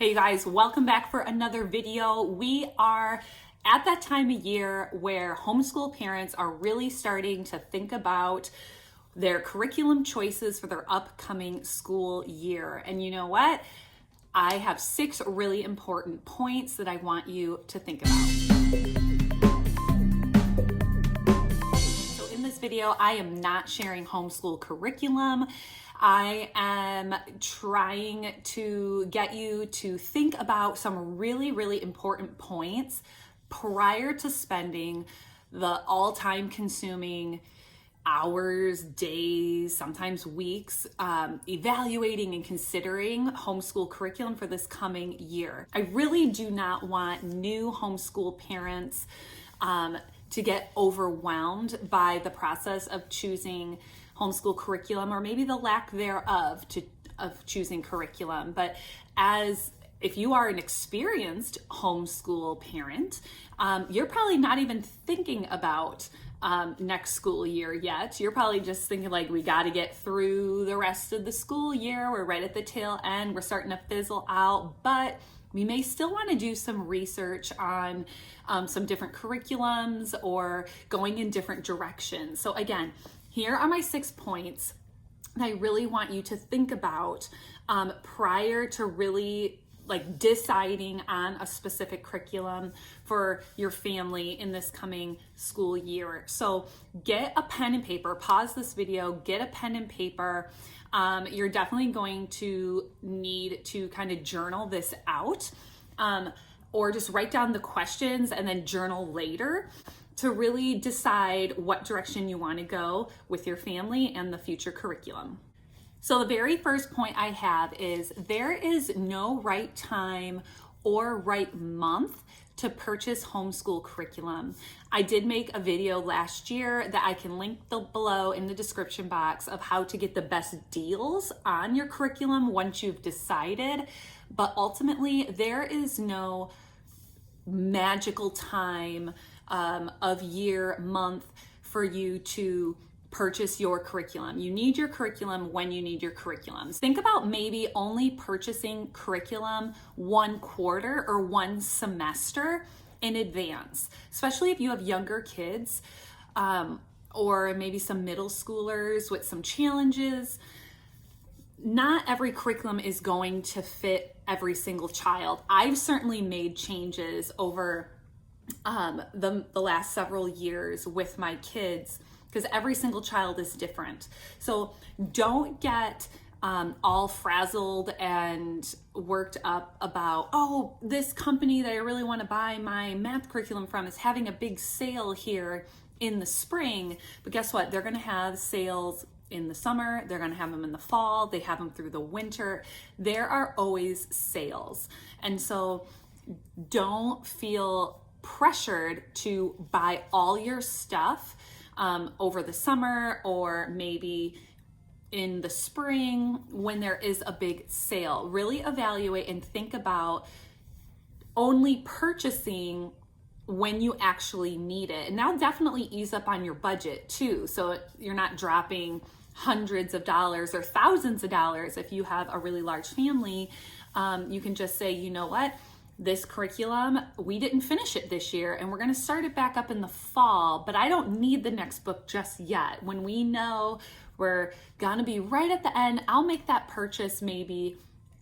Hey guys, welcome back for another video. We are at that time of year where homeschool parents are really starting to think about their curriculum choices for their upcoming school year. And you know what? I have 6 really important points that I want you to think about. So in this video, I am not sharing homeschool curriculum. I am trying to get you to think about some really important points prior to spending the all-time consuming hours, days, sometimes weeks, evaluating and considering homeschool curriculum for this coming year. I really do not want new homeschool parents to get overwhelmed by the process of choosing homeschool curriculum, or maybe the lack thereof of choosing curriculum. But if you are an experienced homeschool parent, you're probably not even thinking about next school year yet. You're probably just thinking like, we got to get through the rest of the school year. We're right at the tail end. We're starting to fizzle out, but we may still want to do some research on some different curriculums or going in different directions. So again, here are my 6 points that I really want you to think about prior to really deciding on a specific curriculum for your family in this coming school year. So get a pen and paper, pause this video, get a pen and paper. You're definitely going to need to kind of journal this out, or just write down the questions and then journal later to really decide what direction you want to go with your family and the future curriculum. So the very first point I have is there is no right time or right month to purchase homeschool curriculum. I did make a video last year that I can link below in the description box of how to get the best deals on your curriculum once you've decided. But ultimately, there is no magical time of year, month for you to purchase your curriculum. You need your curriculum when you need your curriculum. Think about maybe only purchasing curriculum 1 quarter or 1 semester in advance, especially if you have younger kids or maybe some middle schoolers with some challenges. Not every curriculum is going to fit every single child. I've certainly made changes over the last several years with my kids because every single child is different. So don't get all frazzled and worked up about, oh, this company that I really want to buy my math curriculum from is having a big sale here in the spring. But guess what? They're going to have sales in the summer. They're going to have them in the fall. They have them through the winter. There are always sales. And so don't feel pressured to buy all your stuff over the summer or maybe in the spring when there is a big sale. Really evaluate and think about only purchasing when you actually need it. And that'll definitely ease up on your budget too. So you're not dropping hundreds of dollars or thousands of dollars. If you have a really large family, you can just say, you know what? This curriculum, we didn't finish it this year and we're going to start it back up in the fall, but I don't need the next book just yet. When we know we're going to be right at the end, I'll make that purchase maybe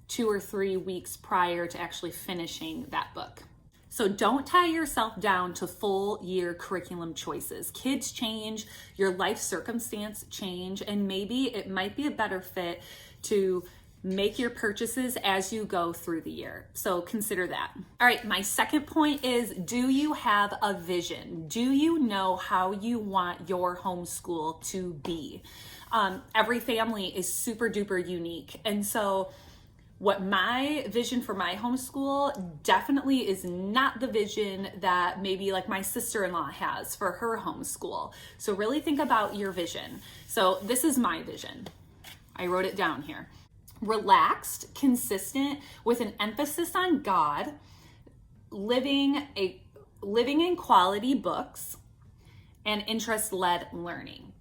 2 or 3 weeks prior to actually finishing that book. So don't tie yourself down to full year curriculum choices. Kids change, your life circumstance change, and maybe it might be a better fit to make your purchases as you go through the year. So consider that. All right, my second point is, do you have a vision? Do you know how you want your homeschool to be? Every family is super duper unique. And so what my vision for my homeschool definitely is not the vision that maybe like my sister-in-law has for her homeschool. So really think about your vision. So this is my vision. I wrote it down here. Relaxed, consistent, with an emphasis on God, living in quality books, and interest-led learning.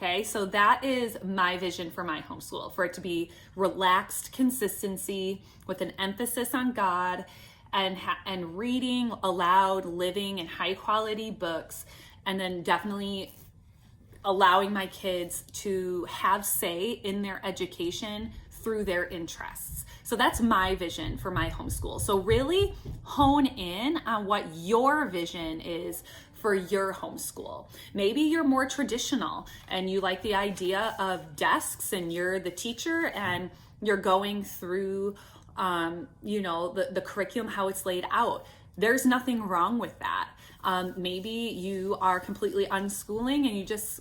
Okay, so that is my vision for my homeschool, for it to be relaxed consistency with an emphasis on God and reading aloud, living in high quality books, and then definitely allowing my kids to have say in their education through their interests. So that's my vision for my homeschool. So really hone in on what your vision is for your homeschool. Maybe you're more traditional and you like the idea of desks and you're the teacher and you're going through the curriculum, how it's laid out. There's nothing wrong with that. Maybe you are completely unschooling and you just,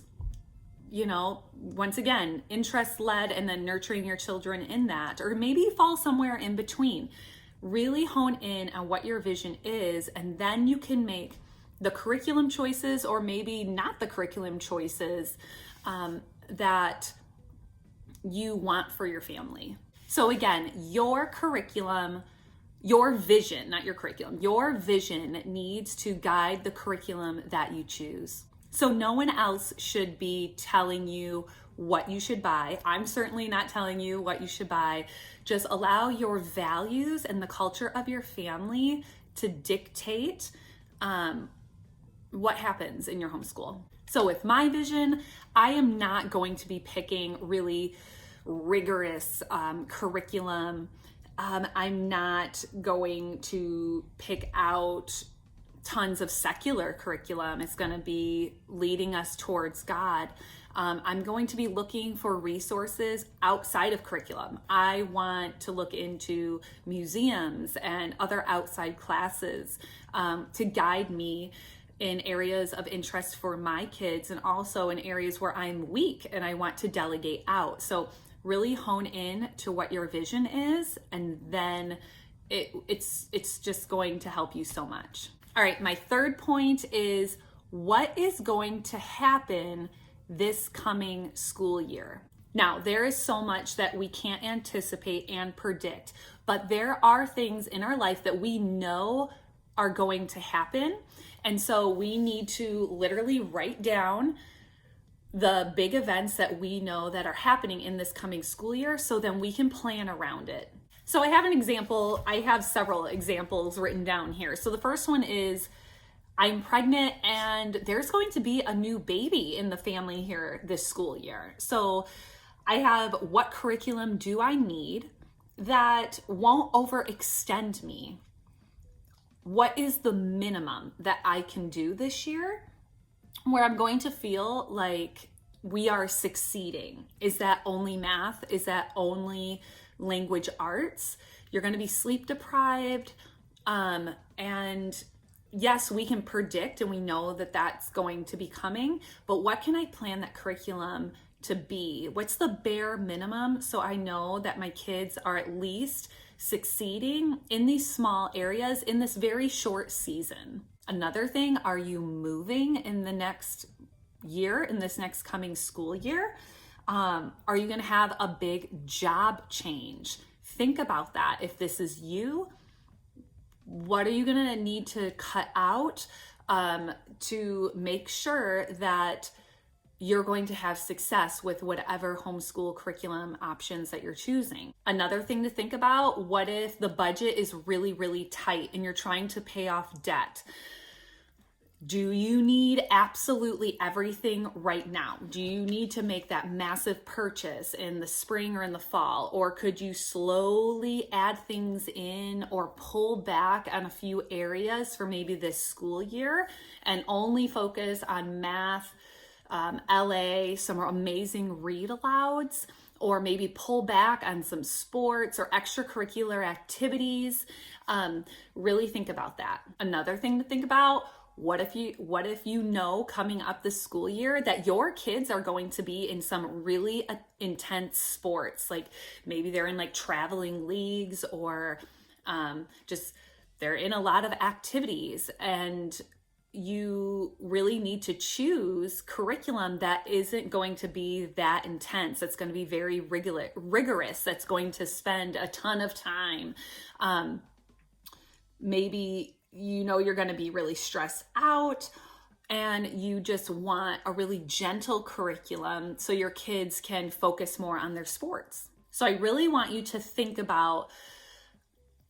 once again, interest led and then nurturing your children in that. Or maybe you fall somewhere in between. Really hone in on what your vision is, and then you can make the curriculum choices, or maybe not the curriculum choices that you want for your family. So again, your curriculum, your vision, not your curriculum, your vision needs to guide the curriculum that you choose. So no one else should be telling you what you should buy. I'm certainly not telling you what you should buy. Just allow your values and the culture of your family to dictate what happens in your homeschool. So with my vision, I am not going to be picking really rigorous curriculum. I'm not going to pick out tons of secular curriculum. It's going to be leading us towards God. I'm going to be looking for resources outside of curriculum. I want to look into museums and other outside classes to guide me in areas of interest for my kids, and also in areas where I'm weak and I want to delegate out. So really hone in to what your vision is, and then it's just going to help you so much. All right, my third point is what is going to happen this coming school year. Now, there is so much that we can't anticipate and predict, but there are things in our life that we know are going to happen. And so we need to literally write down the big events that we know that are happening in this coming school year, so then we can plan around it. So I have an example. I have several examples written down here. So the first one is I'm pregnant and there's going to be a new baby in the family here this school year. So I have, what curriculum do I need that won't overextend me? What is the minimum that I can do this year where I'm going to feel like we are succeeding? Is that only math? Is that only language arts? You're going to be sleep deprived. And yes, we can predict and we know that that's going to be coming, but what can I plan that curriculum to be? What's the bare minimum so I know that my kids are at least succeeding in these small areas in this very short season? Another thing, are you moving in the next year, in this next coming school year? Are you going to have a big job change? Think about that. If this is you, what are you going to need to cut out to make sure that you're going to have success with whatever homeschool curriculum options that you're choosing? Another thing to think about, what if the budget is really, really tight and you're trying to pay off debt? Do you need absolutely everything right now? Do you need to make that massive purchase in the spring or in the fall? Or could you slowly add things in or pull back on a few areas for maybe this school year and only focus on math, LA, some amazing read alouds, or maybe pull back on some sports or extracurricular activities? Really think about that. Another thing to think about, what if you know coming up this school year that your kids are going to be in some really intense sports? Like maybe they're in like traveling leagues, or just they're in a lot of activities, and you really need to choose curriculum that isn't going to be that intense. That's going to be very rigorous. That's going to spend a ton of time. Maybe you're going to be really stressed out. and you just want a really gentle curriculum so your kids can focus more on their sports. So I really want you to think about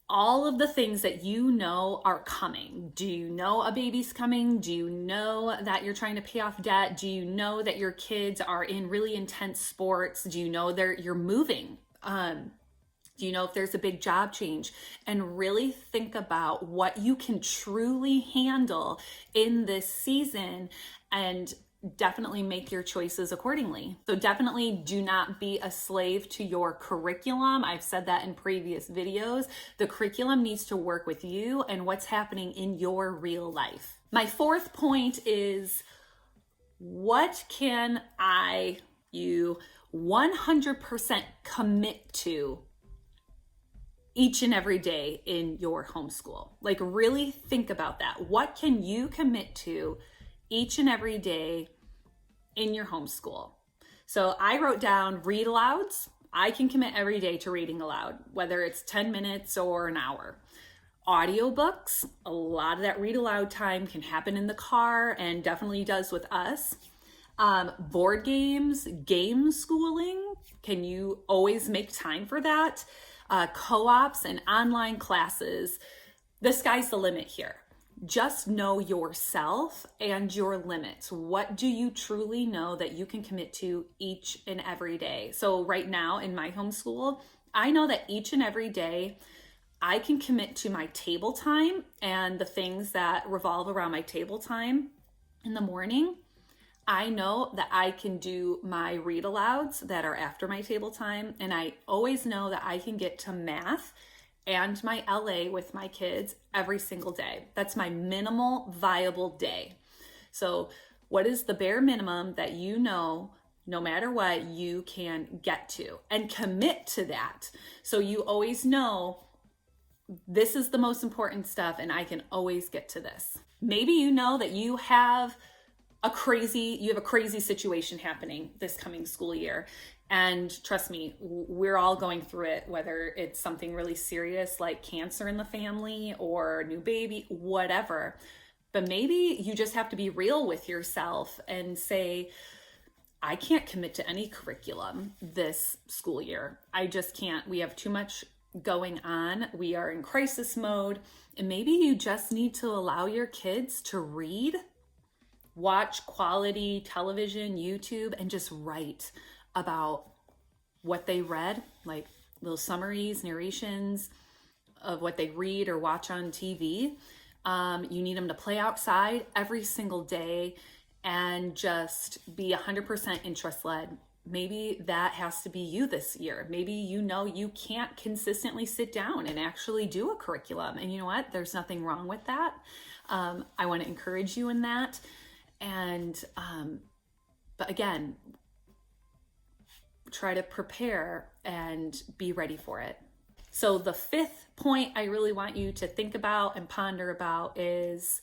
all of the things that you know are coming. Do you know a baby's coming? Do you know that you're trying to pay off debt? Do you know that your kids are in really intense sports? Do you know you're moving? Do you know if there's a big job change? And really think about what you can truly handle in this season, and definitely make your choices accordingly. So definitely do not be a slave to your curriculum. I've said that in previous videos. The curriculum needs to work with you and what's happening in your real life. My fourth point is, what can you 100% commit to each and every day in your homeschool? Like, really think about that. What can you commit to each and every day in your homeschool? So I wrote down read alouds. I can commit every day to reading aloud, whether it's 10 minutes or an hour. Audiobooks, a lot of that read aloud time can happen in the car, and definitely does with us. Board games, game schooling, can you always make time for that? Co-ops and online classes. The sky's the limit here. Just know yourself and your limits. What do you truly know that you can commit to each and every day? So right now in my homeschool, I know that each and every day I can commit to my table time and the things that revolve around my table time in the morning. I know that I can do my read alouds that are after my table time, and I always know that I can get to math and my LA with my kids every single day. That's my minimal viable day. So what is the bare minimum that you know, no matter what, you can get to and commit to that? So you always know this is the most important stuff and I can always get to this. Maybe you know that you have a crazy situation happening this coming school year. And trust me, we're all going through it, whether it's something really serious like cancer in the family or a new baby, whatever. But maybe you just have to be real with yourself and say, I can't commit to any curriculum this school year. I just can't. We have too much going on. We are in crisis mode. And maybe you just need to allow your kids to read, watch quality television, YouTube, and just write about what they read, like little summaries, narrations of what they read or watch on TV. You need them to play outside every single day and just be 100% interest-led. Maybe that has to be you this year. Maybe you know you can't consistently sit down and actually do a curriculum. And you know what? There's nothing wrong with that. I want to encourage you in that. And, but again, try to prepare and be ready for it. So the fifth point I really want you to think about and ponder about is,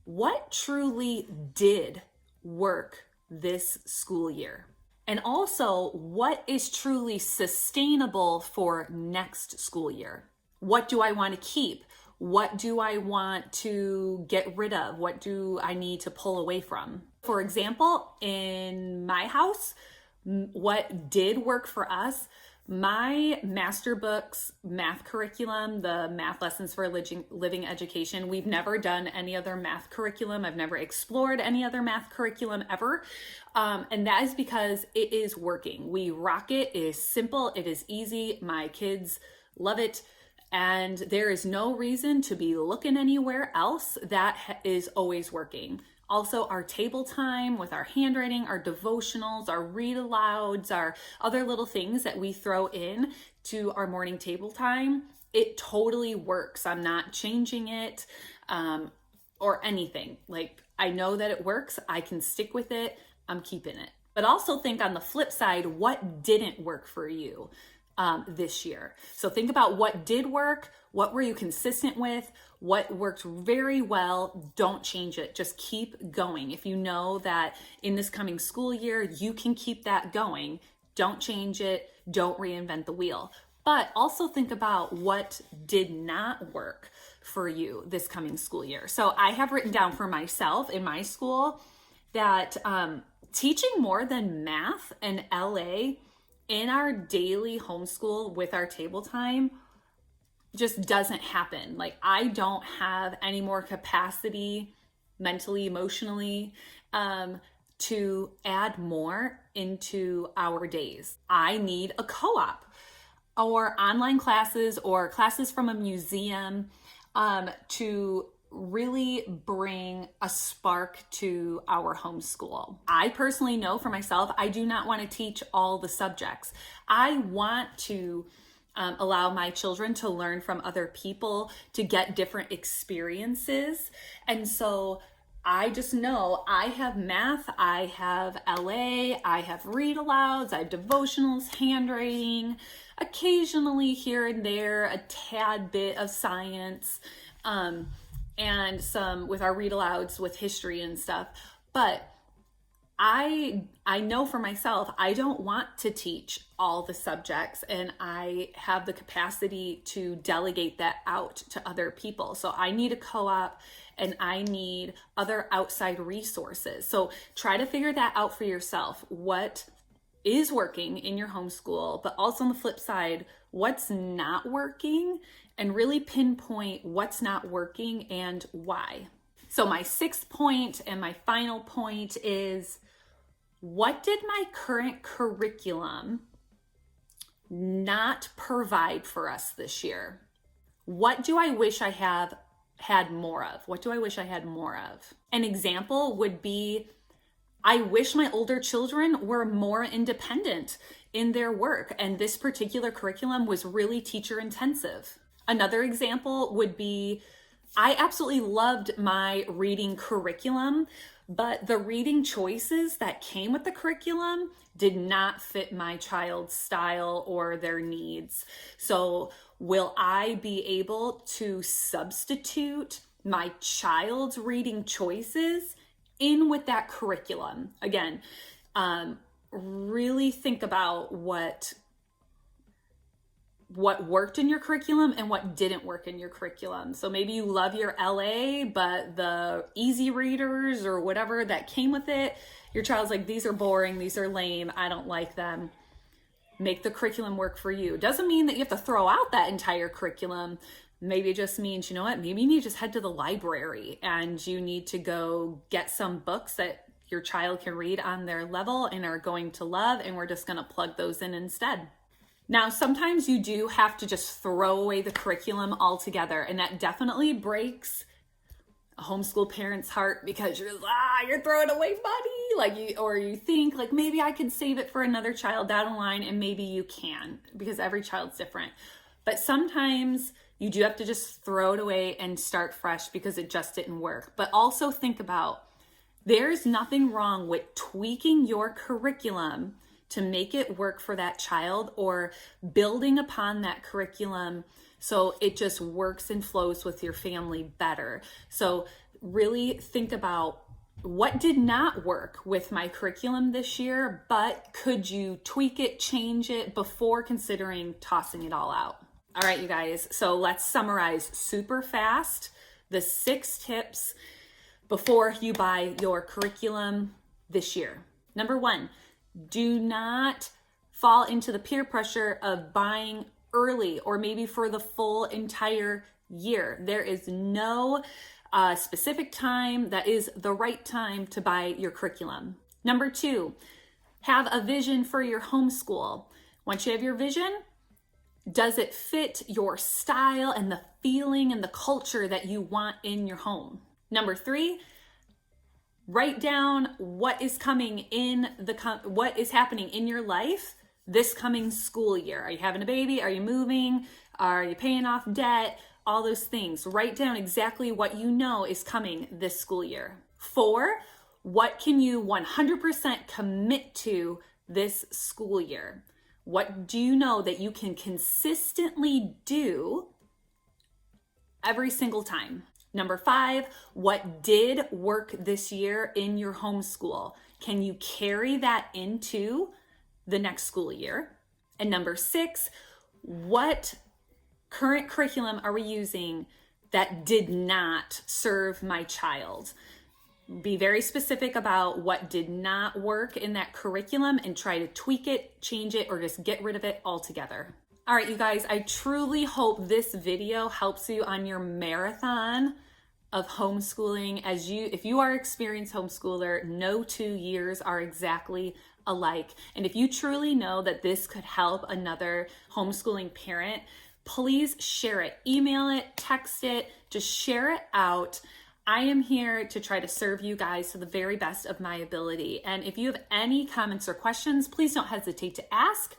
what truly did work this school year? And also, what is truly sustainable for next school year? What do I want to keep? What do I want to get rid of? What do I need to pull away from? For example, in my house, what did work for us, my master books math curriculum, the math lessons for living education, we've never done any other math curriculum. I've never explored any other math curriculum ever. And that is because it is working. We rock it. It is simple. It is easy. My kids love it. And there is no reason to be looking anywhere else. That is always working. Also, our table time with our handwriting, our devotionals, our read alouds, our other little things that we throw in to our morning table time, it totally works. I'm not changing it or anything. Like, I know that it works. I can stick with it. I'm keeping it. But also think on the flip side, what didn't work for you this year? So think about what did work. What were you consistent with? What worked very well? Don't change it. Just keep going. If you know that in this coming school year, you can keep that going, don't change it. Don't reinvent the wheel. but also think about what did not work for you this coming school year. So I have written down for myself in my school that teaching more than math and LA in our daily homeschool with our table time just doesn't happen. Like, I don't have any more capacity mentally, emotionally, to add more into our days. I need a co-op or online classes or classes from a museum to really bring a spark to our homeschool. I personally know for myself, I do not want to teach all the subjects. I want to allow my children to learn from other people, to get different experiences. And so I just know I have math, I have LA, I have read alouds, I have devotionals, handwriting, occasionally here and there, a tad bit of science, and some with our read alouds with history and stuff. But I know for myself, I don't want to teach all the subjects, and I have the capacity to delegate that out to other people. So I need a co-op and I need other outside resources. So try to figure that out for yourself. What is working in your homeschool, but also on the flip side, what's not working, and really pinpoint what's not working and why. So my sixth point and my final point is, what did my current curriculum not provide for us this year? What do I wish I have had more of? What do I wish I had more of? An example would be, I wish my older children were more independent in their work, and this particular curriculum was really teacher intensive. Another example would be, I absolutely loved my reading curriculum, but the reading choices that came with the curriculum did not fit my child's style or their needs. So will I be able to substitute my child's reading choices in with that curriculum? Again, really think about what worked in your curriculum and what didn't work in your curriculum. So maybe you love your LA, but the easy readers or whatever that came with it, your child's like, these are boring, these are lame, I don't like them. Make the curriculum work for you. Doesn't mean that you have to throw out that entire curriculum. Maybe it just means, you know what, maybe you need to just head to the library and you need to go get some books that your child can read on their level and are going to love, and we're just going to plug those in instead. Now, sometimes you do have to just throw away the curriculum altogether, and that definitely breaks a homeschool parent's heart, because you're you're throwing away money, or you think like, maybe I could save it for another child down the line, and maybe you can, because every child's different. But sometimes you do have to just throw it away and start fresh because it just didn't work. But also think about, there's nothing wrong with tweaking your curriculum to make it work for that child, or building upon that curriculum so it just works and flows with your family better. So really think about, what did not work with my curriculum this year, but could you tweak it, change it before considering tossing it all out? All right, you guys, so let's summarize super fast the 6 tips before you buy your curriculum this year. Number 1, do not fall into the peer pressure of buying early or maybe for the full entire year. There is no specific time that is the right time to buy your curriculum. Number 2, have a vision for your homeschool. Once you have your vision, does it fit your style and the feeling and the culture that you want in your home? Number 3, write down what is coming in what is happening in your life this coming school year. Are you having a baby? Are you moving? Are you paying off debt? All those things. Write down exactly what you know is coming this school year. 4, what can you 100% commit to this school year? What do you know that you can consistently do every single time? Number 5, what did work this year in your homeschool? Can you carry that into the next school year? And number 6, what current curriculum are we using that did not serve my child? Be very specific about what did not work in that curriculum and try to tweak it, change it, or just get rid of it altogether. All right, you guys, I truly hope this video helps you on your marathon of homeschooling. If you are an experienced homeschooler, no 2 years are exactly alike. And if you truly know that this could help another homeschooling parent, please share it, email it, text it, just share it out. I am here to try to serve you guys to the very best of my ability. And if you have any comments or questions, please don't hesitate to ask.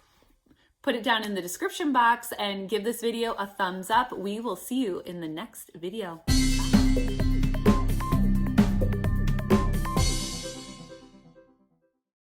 Put it down in the description box and give this video a thumbs up. We will see you in the next video. Bye.